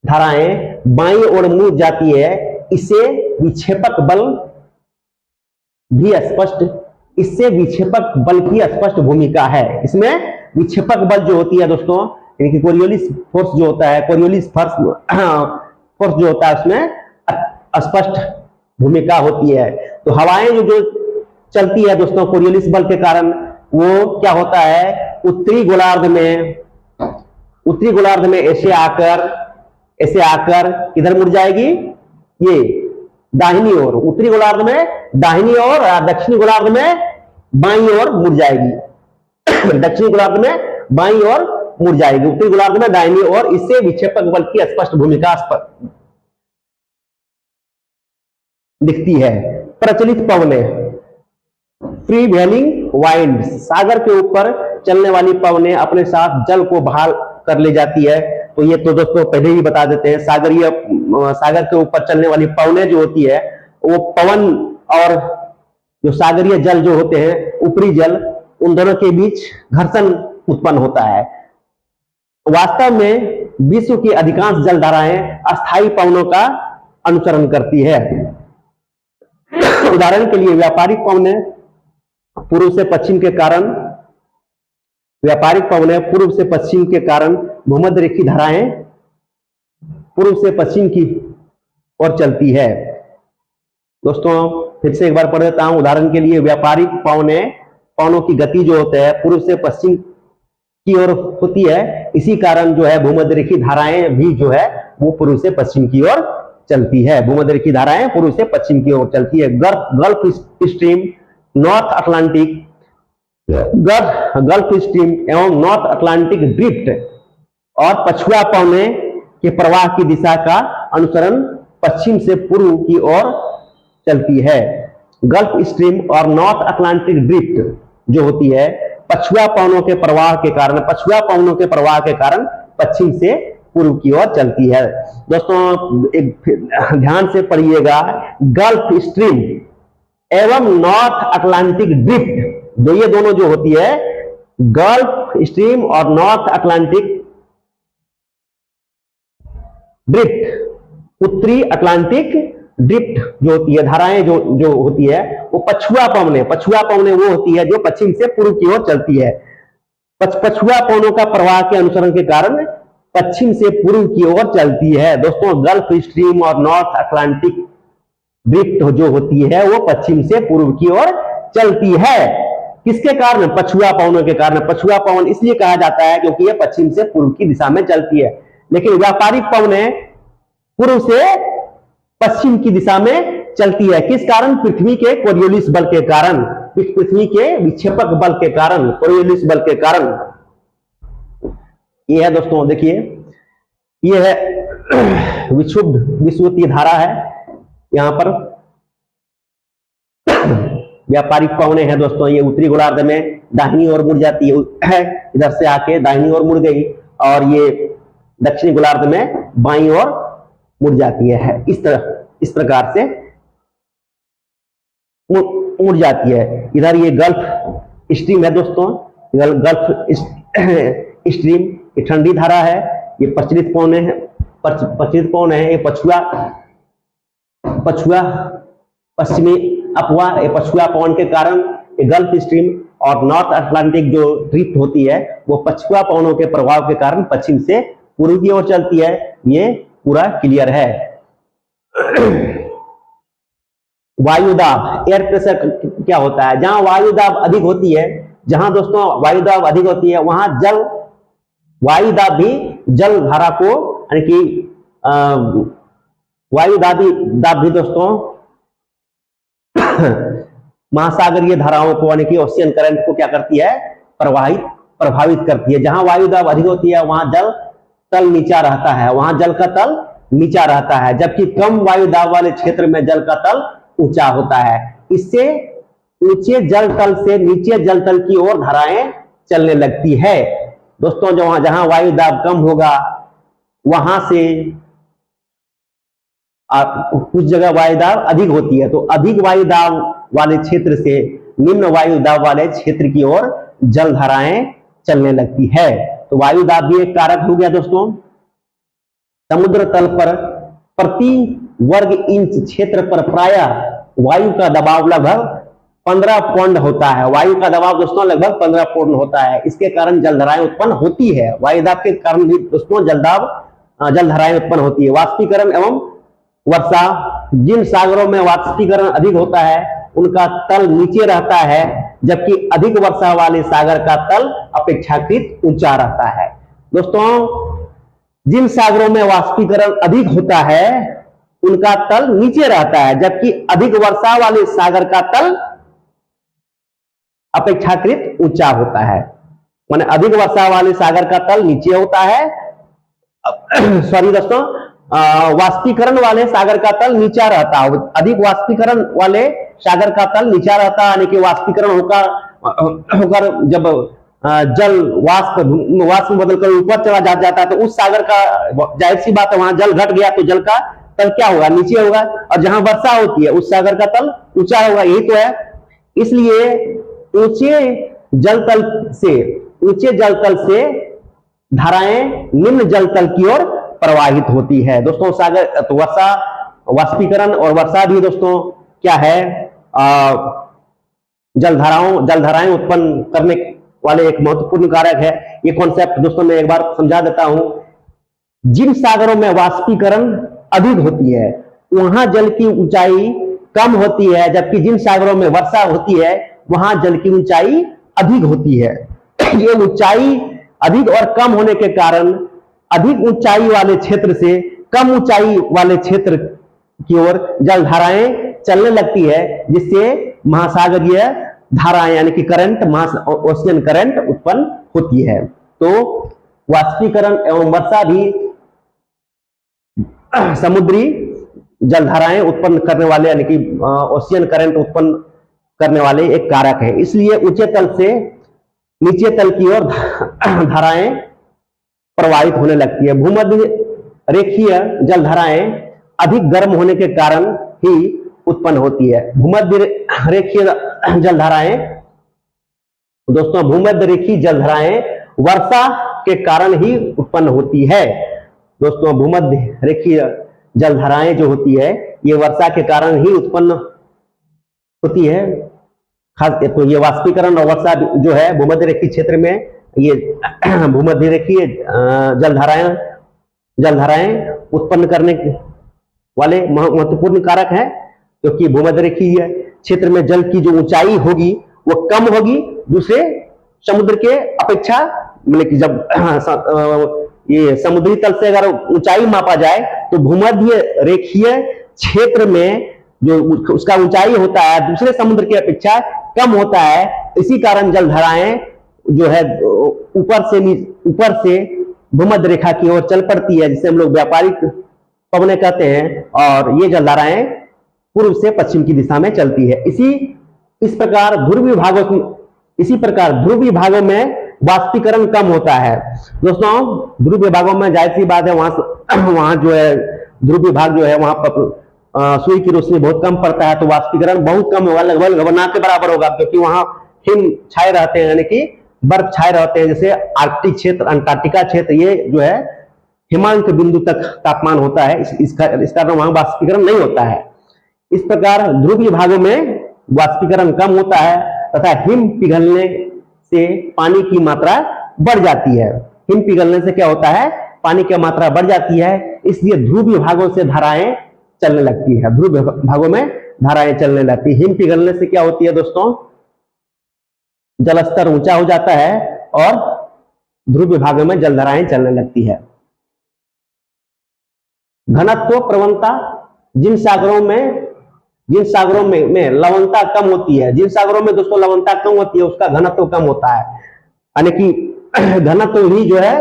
धाराएं बाईं ओर मुड़ जाती है। इससे विक्षेपक बल की स्पष्ट भूमिका है। इसमें विक्षेपक बल जो होती है दोस्तों, यानी कि कोरियोलिस फोर्स जो होता है, कोरियोलिस फोर्स जो होता है, उसमें स्पष्ट भूमिका होती है। तो हवाएं जो चलती है दोस्तों कोरियोलिस बल के कारण, वो क्या होता है, उत्तरी गोलार्ध में ऐसे आकर इधर मुड़ जाएगी, ये दाहिनी ओर, उत्तरी गोलार्ध में दाहिनी ओर, दक्षिणी गोलार्ध में बाईं ओर मुड़ जाएगी। दक्षिणी गोलार्ध में बाईं ओर मुड़ जाएगी, उत्तरी गोलार्ध में दाहिनी ओर। इससे विक्षेपक बल की स्पष्ट भूमिका दिखती है। प्रचलित पवनें, फ्री व्हीलिंग वाइंड, सागर के ऊपर चलने वाली पवनें अपने साथ जल को बहाल कर ले जाती है। तो ये तो दोस्तों पहले ही बता देते हैं, सागर के ऊपर चलने वाली पवनें जो होती है, वो पवन और जो सागरीय जल जो होते हैं, ऊपरी जल, उन दोनों के बीच घर्षण उत्पन्न होता है। वास्तव में विश्व की अधिकांश जल धाराएं अस्थायी पवनों का अनुसरण करती है। उदाहरण के लिए व्यापारिक पवनें पूर्व से पश्चिम के कारण भूमध्य रेखी धाराएं पूर्व से पश्चिम की ओर चलती है। दोस्तों फिर से एक बार पढ़ देता हूं। उदाहरण के लिए व्यापारिक पवनों की गति जो होता है पूर्व से पश्चिम की ओर होती है। इसी कारण जो है भूमध्य रेखी धाराएं भी जो है वो पूर्व से पश्चिम की ओर चलती है। भूमध्य रेखी धाराएं पूर्व से पश्चिम की ओर चलती है। Gulf stream, north Atlantic, gulf stream एवं नॉर्थ अटलांटिक ड्रिफ्ट और पछुआ पवने के प्रवाह की दिशा का अनुसरण पश्चिम से पूर्व की ओर चलती है। गल्फ स्ट्रीम और नॉर्थ अटलांटिक ड्रिफ्ट जो होती है पछुआ पवनों के प्रवाह के कारण पश्चिम से पूर्व की ओर चलती है। दोस्तों एक ध्यान से पढ़िएगा, गल्फ स्ट्रीम एवं नॉर्थ अटलांटिक ड्रिफ्ट, जो ये दोनों जो होती है, गल्फ स्ट्रीम और नॉर्थ अटलांटिक ड्रिफ्ट, उत्तरी अटलांटिक ड्रिफ्ट जो होती है, धाराएं जो होती है, वो पछुआ पवनें वो होती है जो पश्चिम से पूर्व की ओर चलती है। पछुआ पवनों का प्रवाह के अनुसरण के कारण पश्चिम से पूर्व की ओर चलती है। दोस्तों गल्फ स्ट्रीम और नॉर्थ अटलांटिक ड्रिफ्ट जो होती है वो पश्चिम से पूर्व की ओर चलती है। किसके कारण? पछुआ पवनों के कारण। पछुआ पवन इसलिए कहा जाता है क्योंकि ये पश्चिम से पूर्व की दिशा में चलती है। लेकिन व्यापारिक पवनें पूर्व से पश्चिम की दिशा में चलती है। किस कारण? पृथ्वी के कोरियोलिस बल के कारण, पृथ्वी के विक्षेपक बल के कारण, कोरियोलिस बल के कारण। ये है दोस्तों, देखिए ये है विक्षुब्ध विषुवतीय धारा है। यहां पर व्यापारिक पवनें हैं दोस्तों, ये उत्तरी गोलार्ध में दाहिनी ओर मुड़ जाती है, इधर से आके दाहिनी ओर मुड़ गई, और ये दक्षिणी गोलार्ध में बाईं ओर मुड़ जाती है। इस प्रकार से मुड़ जाती है। इधर ये गल्फ स्ट्रीम है दोस्तों, गल्फ स्ट्रीम ये ठंडी धारा है, ये प्रचलित पवनें है, प्रचलित पवन है। ये पछुआ पश्चिमी अपवा, ये पछुआ पवन के कारण ये गल्फ स्ट्रीम और नॉर्थ अटलांटिक जो ड्रिफ्ट होती है वो पछुआ पवनों के प्रभाव के कारण पश्चिम से पूर्व की ओर चलती है। ये पूरा क्लियर है। वायुदाब, एयर प्रेशर क्या होता है? जहां वायुदाब अधिक होती है, जहां दोस्तों वायुदाब अधिक होती है, वहां जल वायुदाब भी जल धारा को, यानी कि वायुदाब भी दोस्तों महासागरीय धाराओं को, यानी कि ओशियन करंट को क्या करती है? प्रभावित करती है। जहां वायुदाब अधिक होती है वहां जल तल नीचा रहता है, वहां जल का तल नीचा रहता है, जबकि कम वायुदाब वाले क्षेत्र में जल का तल ऊंचा होता है। इससे ऊंचे जल तल से नीचे जल तल की ओर धाराएं चलने लगती है। दोस्तों जहां वायुदाब कम होगा वहां से कुछ जगह वायुदाब अधिक होती है, तो अधिक वायुदाब वाले क्षेत्र से निम्न वायुदाब वाले क्षेत्र की ओर जल धाराएं चलने लगती है। तो वायुदाब भी एक कारक हो गया दोस्तों। समुद्र तल पर प्रति वर्ग इंच क्षेत्र पर प्रायः वायु का दबाव लगभग 15 पौंड होता है। वायु का दबाव दोस्तों लगभग 15 पौंड होता है। इसके कारण जलधाराएं उत्पन्न होती है। वायुदाब के कारण भी दोस्तों जलधाराएं उत्पन्न होती है। वाष्पीकरण एवं वर्षा, जिन सागरों में वाष्पीकरण अधिक होता है उनका तल नीचे रहता है, जबकि अधिक वर्षा वाले सागर का तल अपेक्षाकृत ऊंचा रहता है। दोस्तों जिन सागरों में वाष्पीकरण अधिक होता है उनका तल नीचे रहता है, जबकि अधिक वर्षा वाले सागर का तल अपेक्षाकृत ऊंचा होता है। माने अधिक वर्षा वाले सागर का तल नीचे होता है, सॉरी दोस्तों, वाष्पीकरण वाले सागर का तल नीचा रहता है। अधिक वाष्पीकरण वाले सागर का तल नीचा रहता है, यानी कि वाष्पीकरण होकर जब जल वाष्प में बदलकर ऊपर चला जाता है तो उस सागर का, जाहिर सी बात है, वहां जल घट गया तो जल का तल क्या होगा? नीचे होगा। और जहां वर्षा होती है उस सागर का तल ऊंचा होगा। यही तो है। इसलिए ऊंचे जल तल से धाराएं निम्न जल तल की ओर प्रवाहित होती है। दोस्तों सागर तो वर्षा, वाष्पीकरण और वर्षा भी दोस्तों क्या है? जलधाराएं उत्पन्न करने वाले एक महत्वपूर्ण कारक है। ये कॉन्सेप्ट दोस्तों मैं एक बार समझा देता हूं। जिन सागरों में वाष्पीकरण अधिक होती है वहां जल की ऊंचाई कम होती है, जबकि जिन सागरों में वर्षा होती है वहां जल की ऊंचाई अधिक होती है। ये ऊंचाई अधिक और कम होने के कारण अधिक ऊंचाई वाले क्षेत्र से कम ऊंचाई वाले क्षेत्र की ओर जलधाराएं चलने लगती है, जिससे महासागरीय धाराएं यानी कि करंट, ओशियन करंट उत्पन्न होती है। तो वाष्पीकरण एवं वर्षा भी समुद्री जलधाराएं उत्पन्न करने वाले यानी कि ओशियन करंट उत्पन्न करने वाले एक कारक है। इसलिए ऊंचे तल से नीचे तल की ओर धाराएं प्रवाहित होने लगती है। भूमध्य रेखीय जलधाराएं अधिक गर्म होने के कारण ही उत्पन्न होती है। भूमध्य रेखीय जलधाराएं दोस्तों, भूमध्य रेखीय जलधाराएं वर्षा के कारण ही उत्पन्न होती है। दोस्तों भूमध्य रेखीय जलधाराएं जो होती है ये वर्षा के कारण ही उत्पन्न होती है। खास तो ये वाष्पीकरण और वर्षा जो है भूमध्य रेखीय क्षेत्र में, ये भूमध्य रेखीय जलधाराएं उत्पन्न करने वाले महत्वपूर्ण कारक हैं, क्योंकि भूमध्य रेखीय क्षेत्र में जल की जो ऊंचाई होगी वो कम होगी दूसरे समुद्र के अपेक्षा। मतलब कि जब ये समुद्री तल से अगर ऊंचाई मापा जाए तो भूमध्य रेखीय क्षेत्र में जो उसका ऊंचाई होता है दूसरे समुद्र की अपेक्षा कम होता है, इसी कारण जलधाराएं जो है ऊपर से भूमध्य रेखा की ओर चल पड़ती है, जिसे हम लोग व्यापारिक पवनें कहते हैं, और ये जलधाराएं पूर्व से पश्चिम की दिशा में चलती है। इस प्रकार ध्रुव विभागों में वाष्पीकरण कम होता है। दोस्तों ध्रुव विभागों में जाहिर सी बात है वहां जो है ध्रुव विभाग जो है वहां पर सूर्य की रोशनी बहुत कम पड़ता है, तो वाष्पीकरण बहुत कम होगा, लगभग ना के बराबर होगा, क्योंकि वहां हिम छाए रहते हैं, यानी कि बर्फ छाए रहते हैं। जैसे आर्कटिक क्षेत्र, अंटार्कटिका क्षेत्र, ये जो है हिमांक बिंदु तक तापमान होता है, इस कारण वहां वाष्पीकरण नहीं होता है। इस प्रकार ध्रुवीय भागों में वाष्पीकरण कम होता है तथा हिम पिघलने से पानी की मात्रा बढ़ जाती है। हिम पिघलने से क्या होता है, पानी की मात्रा बढ़ जाती है, इसलिए ध्रुवीय भागों से धाराएं चलने लगती है, ध्रुव भागों में धाराएं चलने लगती है। हिम पिघलने से क्या होती है दोस्तों, जल स्तर ऊंचा हो जाता है और ध्रुव भागों में जलधाराएं चलने लगती है। घनत्व प्रवणता, जिन सागरों में लवणता कम होती है, जिन सागरों में दोस्तों लवणता कम होती है उसका घनत्व कम होता है, यानी कि घनत्व ही जो है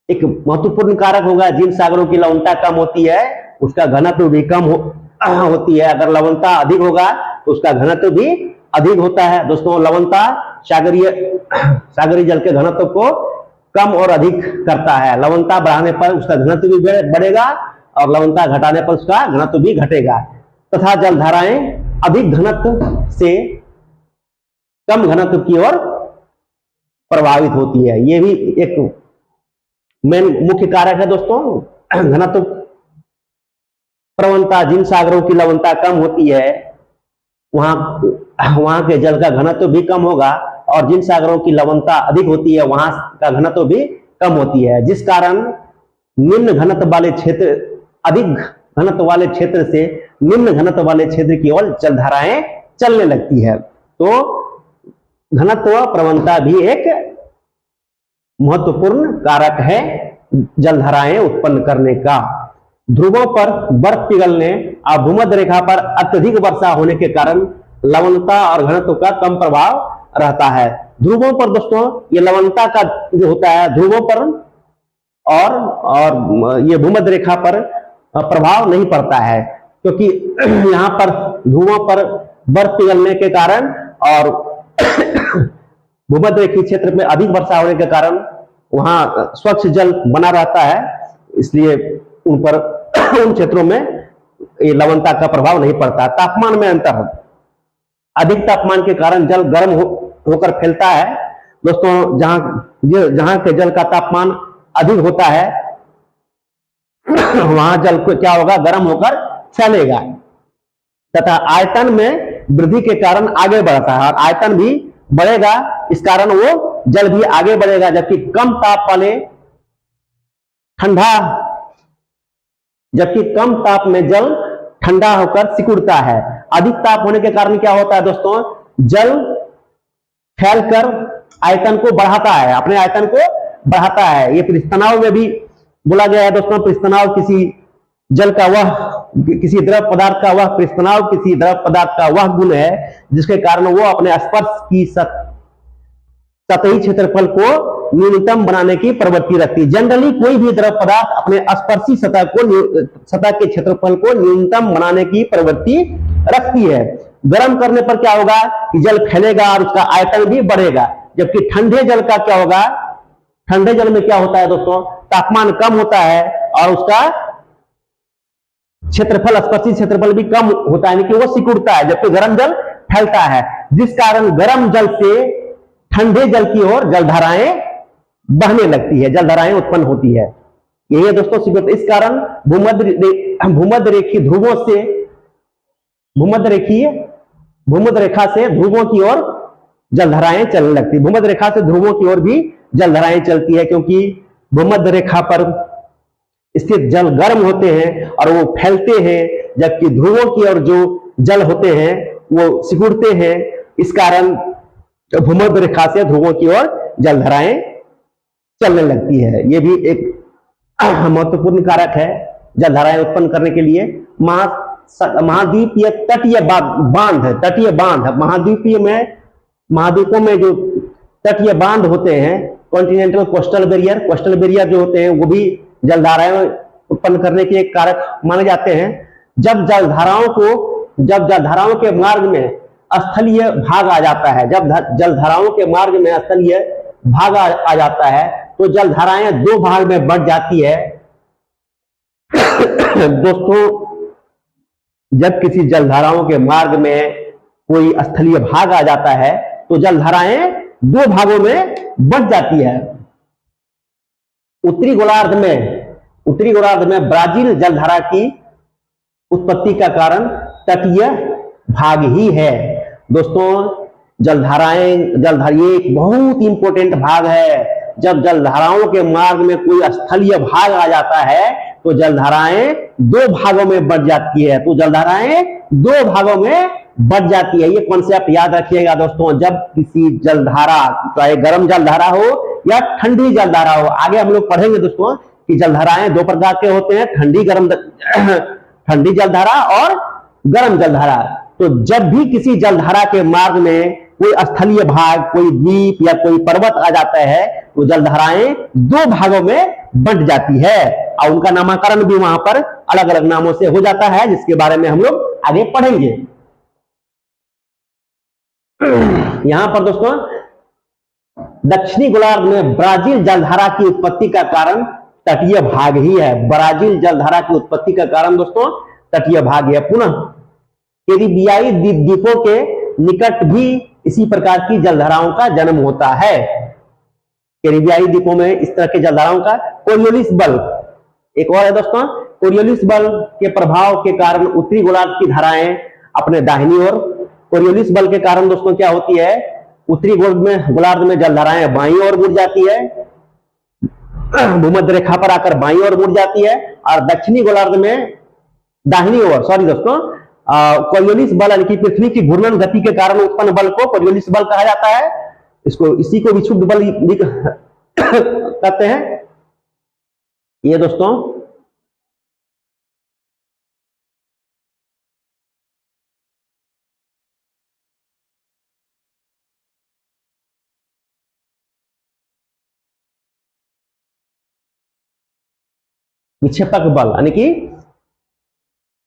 एक महत्वपूर्ण कारक होगा। जिन सागरों की लवणता कम होती है उसका घनत्व भी कम होती है। अगर लवणता अधिक होगा तो उसका घनत्व भी अधिक होता है। दोस्तों लवणता सागरीय जल के घनत्व को कम और अधिक करता है। लवणता बढ़ाने पर उसका घनत्व भी बढ़ेगा और लवणता घटाने पर उसका घनत्व भी घटेगा, तथा जलधाराएं अधिक घनत्व से कम घनत्व की ओर प्रभावित होती है। यह भी एक मेन मुख्य कारक है दोस्तों। घनत्व प्रवणता, जिन सागरों की लवणता कम होती है वहां के जल का घनत्व भी कम होगा, और जिन सागरों की लवणता अधिक होती है वहां का घनत्व भी कम होती है, जिस कारण निम्न घनत्व वाले क्षेत्र अधिक घनत्व वाले क्षेत्र से निम्न घनत्व वाले क्षेत्र की ओर जलधाराएं चलने लगती है। तो घनत्व प्रवणता भी एक महत्वपूर्ण कारक है जलधाराएं उत्पन्न करने का। ध्रुवों पर बर्फ पिघलने और भूमध्य रेखा पर अत्यधिक वर्षा होने के कारण लवणता और घनत्व का कम प्रभाव रहता है। ध्रुवों पर दोस्तों ये लवणता का जो होता है ध्रुवों पर और ये भूमध्य रेखा पर प्रभाव नहीं पड़ता है, क्योंकि यहाँ पर ध्रुवों पर बर्फ पिघलने के कारण और भूमध्य रेखीय क्षेत्र में अधिक वर्षा होने के कारण वहां स्वच्छ जल बना रहता है, इसलिए उन क्षेत्रों में ये लवणता का प्रभाव नहीं पड़ता। तापमान में अंतर, अधिक तापमान के कारण जल गर्म होकर फैलता है। दोस्तों जहां के जल का तापमान अधिक होता है वहां जल को क्या होगा, गर्म होकर फैलेगा तथा आयतन में वृद्धि के कारण आगे बढ़ता है, और आयतन भी बढ़ेगा, इस कारण वो जल भी आगे बढ़ेगा। जबकि कम ताप में जल ठंडा होकर सिकुड़ता है। अधिक ताप होने के कारण क्या होता है दोस्तों, जल फैलकर आयतन को बढ़ाता है, अपने आयतन को बढ़ाता है। ये पृष्ठतनाव में भी बोला गया है दोस्तों। पृष्ठतनाव किसी द्रव पदार्थ का वह पृष्ठतनाव किसी द्रव पदार्थ का वह गुण है जिसके कारण वो अपने स्पर्श की सतही क्षेत्रफल को न्यूनतम बनाने की प्रवृत्ति रखती है। जनरली कोई भी द्रव पदार्थ अपने स्पर्शी सतह के क्षेत्रफल को न्यूनतम बनाने की प्रवृत्ति रखती है। गर्म करने पर क्या होगा कि जल फैलेगा और उसका आयतन भी बढ़ेगा। जबकि ठंडे जल का क्या होगा, ठंडे जल में क्या होता है दोस्तों, तापमान कम होता है और उसका क्षेत्रफल, स्पर्शी क्षेत्रफल भी कम होता है, यानी कि वो सिकुड़ता है, जबकि गर्म जल फैलता है, जिस कारण गर्म जल से ठंडे जल की ओर जलधाराएं बहने लगती है, जलधाराएं उत्पन्न होती है। यही है दोस्तों सिकुड़ता। इस कारण भूमध्य रेखा से ध्रुवों की ओर जलधाराएं चलने लगती है। भूमध्य रेखा से ध्रुवों की ओर भी जलधाराएं चलती है, क्योंकि भूमध्य रेखा पर स्थित जल गर्म होते हैं और वो फैलते हैं, जबकि ध्रुवों की ओर जो जल होते हैं वो सिकुड़ते हैं। इस कारण भूमध्य रेखा से ध्रुवों की ओर जलधाराएं चलने लगती है। ये भी एक महत्वपूर्ण कारक है जलधाराएं उत्पन्न करने के लिए। महाद्वीपीय तटीय बांध है, तटीय बांध है। महाद्वीपों में जो तटीय बांध होते हैं, कॉन्टिनेंटल कोस्टल बैरियर जो होते हैं, वो भी जलधाराएं उत्पन्न करने के कारक माने जाते हैं। जब जलधाराओं के मार्ग में स्थलीय भाग आ जाता है, जब जलधाराओं के मार्ग में स्थलीय भाग आ जाता है, तो जलधाराएं दो भाग में बढ़ जाती है। दोस्तों, जब किसी जलधाराओं के मार्ग में कोई स्थलीय भाग आ जाता है, तो जलधाराएं दो भागों में बढ़ जाती है। उत्तरी गोलार्ध में ब्राजील जलधारा की उत्पत्ति का कारण तटीय भाग ही है। दोस्तों, जलधाराएं एक बहुत इंपॉर्टेंट भाग है। जब जलधाराओं के मार्ग में कोई स्थलीय भाग आ जाता है, तो जलधाराएं दो भागों में बढ़ जाती है। ये कॉन्सेप्ट याद रखिएगा दोस्तों। जब किसी जलधारा, चाहे गर्म जलधारा हो या ठंडी जलधारा हो, आगे हम लोग पढ़ेंगे दोस्तों कि जलधाराएं दो प्रकार के होते हैं, ठंडी जलधारा और गर्म जलधारा। तो जब भी किसी जलधारा के मार्ग में कोई स्थलीय भाग, कोई द्वीप या कोई पर्वत आ जाता है, तो जलधाराएं दो भागों में बंट जाती है और उनका नामकरण भी वहां पर अलग अलग नामों से हो जाता है, जिसके बारे में हम लोग आगे पढ़ेंगे। यहां पर दोस्तों दक्षिणी गोलार्ध में ब्राजील जलधारा की उत्पत्ति का कारण तटीय भाग ही है। ब्राजील जलधारा की उत्पत्ति का कारण दोस्तों तटीय भाग है। पुनः कैरिबियाई द्वीपों के निकट भी इसी प्रकार की जलधाराओं का जन्म होता है। कैरिबियाई द्वीपों में इस तरह के जलधाराओं का कोरियोलिस बल एक और है दोस्तों। कोरियोलिस बल के प्रभाव के कारण उत्तरी गोलार्ध की धाराएं अपने दाहिनी ओर, कोरियोलिस बल के कारण दोस्तों क्या होती है, उत्तरी गोलार्ध में जलधाराएं बाईं ओर मुड़ जाती है, भूमध्य रेखा पर आकर बाईं ओर मुड़ जाती है, और दक्षिणी गोलार्ध में दाहिनी ओर, सॉरी दोस्तों, कोरियोलिस बल यानी कि पृथ्वी की घूर्णन गति के कारण उत्पन्न बल को कोरियोलिस बल कहा जाता है। इसी को विक्षुब्ध बल भी कहते हैं। ये दोस्तों विक्षेपक बल यानी कि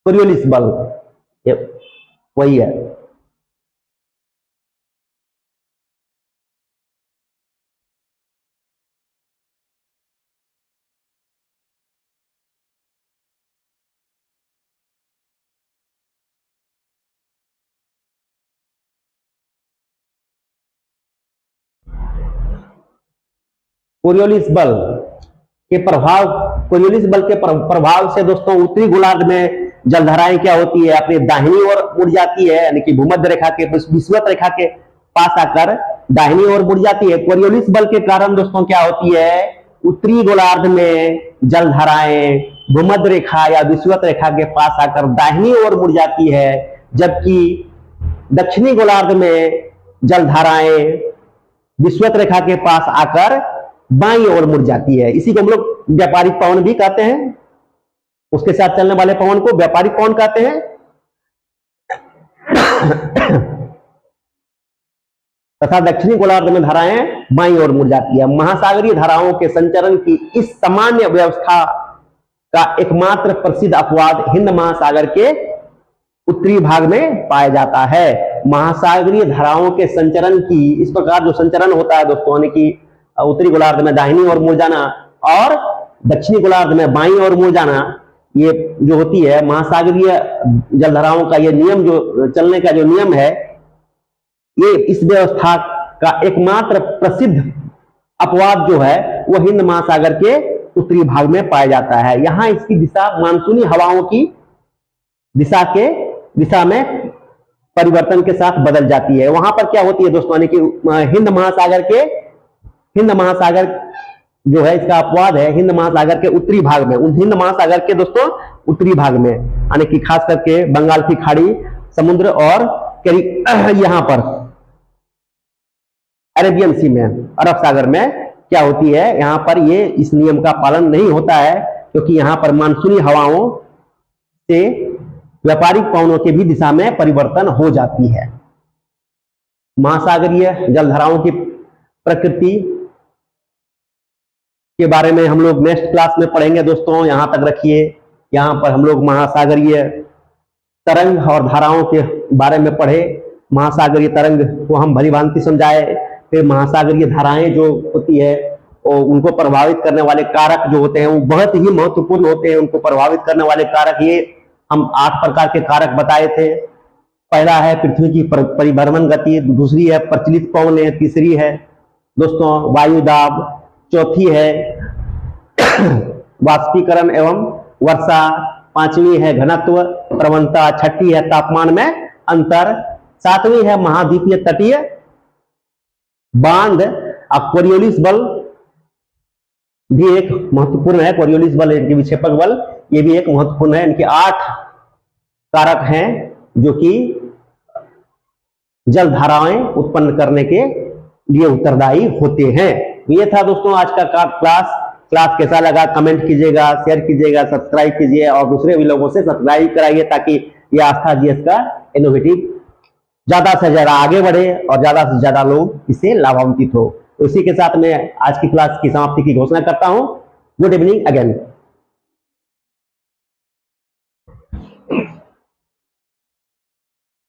कोरियोलिस बल वही है। कोरियोलिस बल के प्रभाव से दोस्तों उत्तरी गोलार्ध में जलधाराएं क्या होती है, अपनी दाहिनी ओर मुड़ जाती है, यानी कि भूमध्य रेखा के विषुवत रेखा के पास आकर दाहिनी ओर मुड़ जाती है। कोरियोलिस बल के कारण दोस्तों क्या होती है, उत्तरी गोलार्ध में जलधाराएं भूमध्य रेखा या विषुवत रेखा के पास आकर दाहिनी ओर मुड़ जाती है, जबकि दक्षिणी गोलार्ध में जलधाराएं विषुवत रेखा के पास आकर बाईं ओर मुड़ जाती है। इसी को हम लोग व्यापारिक पवन भी कहते हैं। उसके साथ चलने वाले पवन को व्यापारिक पवन कहते हैं। तथा दक्षिणी गोलार्ध में धाराएं बाईं ओर मुड़ जाती है। महासागरीय धाराओं के संचरण की इस सामान्य व्यवस्था का एकमात्र प्रसिद्ध अपवाद हिंद महासागर के उत्तरी भाग में पाया जाता है। महासागरीय धाराओं के संचरण की इस प्रकार जो संचरण होता है दोस्तों, यानी कि उत्तरी गोलार्ध में दाहिनी ओर मुड़ जाना और दक्षिणी गोलार्ध में बाईं ओर मुड़ जाना, ये जो होती है महासागरीय जलधाराओं का ये नियम, जो चलने का जो नियम है, ये इस व्यवस्था का एकमात्र प्रसिद्ध अपवाद जो है वो हिंद महासागर के उत्तरी भाग में पाया जाता है। यहां इसकी दिशा मानसूनी हवाओं की दिशा में परिवर्तन के साथ बदल जाती है। वहां पर क्या होती है दोस्तों, यानी कि हिंद महासागर जो है इसका अपवाद है हिंद महासागर के उत्तरी भाग में। हिंद महासागर के दोस्तों उत्तरी भाग में, यानी कि खास करके बंगाल की खाड़ी, समुद्र और यहां पर अरेबियन सी में, अरब सागर में क्या होती है, यहां पर ये इस नियम का पालन नहीं होता है, क्योंकि यहाँ पर मानसूनी हवाओं से व्यापारिक पवनों के भी दिशा में परिवर्तन हो जाती है। महासागरीय जलधाराओं की प्रकृति के बारे में हम लोग नेक्स्ट क्लास में पढ़ेंगे दोस्तों, यहां तक रखिए। यहां पर हम लोग महासागरीय तरंग और धाराओं के बारे में पढ़े। महासागरीय तरंग को हम भली भांति समझाए, फिर महासागरीय धाराएं जो होती है और उनको प्रभावित करने वाले कारक जो होते हैं वो बहुत ही महत्वपूर्ण होते हैं। उनको प्रभावित करने वाले कारक ये हम 8 प्रकार के कारक बताए थे। पहला है पृथ्वी की परिभ्रमण गति, दूसरी है प्रचलित पवन, तीसरी है दोस्तों वायु दाब, चौथी है वाष्पीकरण एवं वर्षा, पांचवी है घनत्व प्रवणता, छठी है तापमान में अंतर, सातवीं है महाद्वीपीय तटीय बांध। अब कोरियोलिस बल भी एक महत्वपूर्ण है, कोरियोलिस बल इनके विक्षेपक बल ये भी एक महत्वपूर्ण है। इनके 8 कारक हैं जो कि जल धाराएं उत्पन्न करने के लिए उत्तरदायी होते हैं। ये था दोस्तों आज का क्लास कैसा लगा कमेंट कीजिएगा, शेयर कीजिएगा, सब्सक्राइब कीजिए और दूसरे भी लोगों से सब्सक्राइब कराइए ताकि ये आस्था जीएस का इनोवेटिव ज्यादा से ज्यादा आगे बढ़े और ज्यादा से ज्यादा लोग इससे लाभान्वित हो। इसी के साथ मैं आज की क्लास की समाप्ति की घोषणा करता हूं। Good evening again.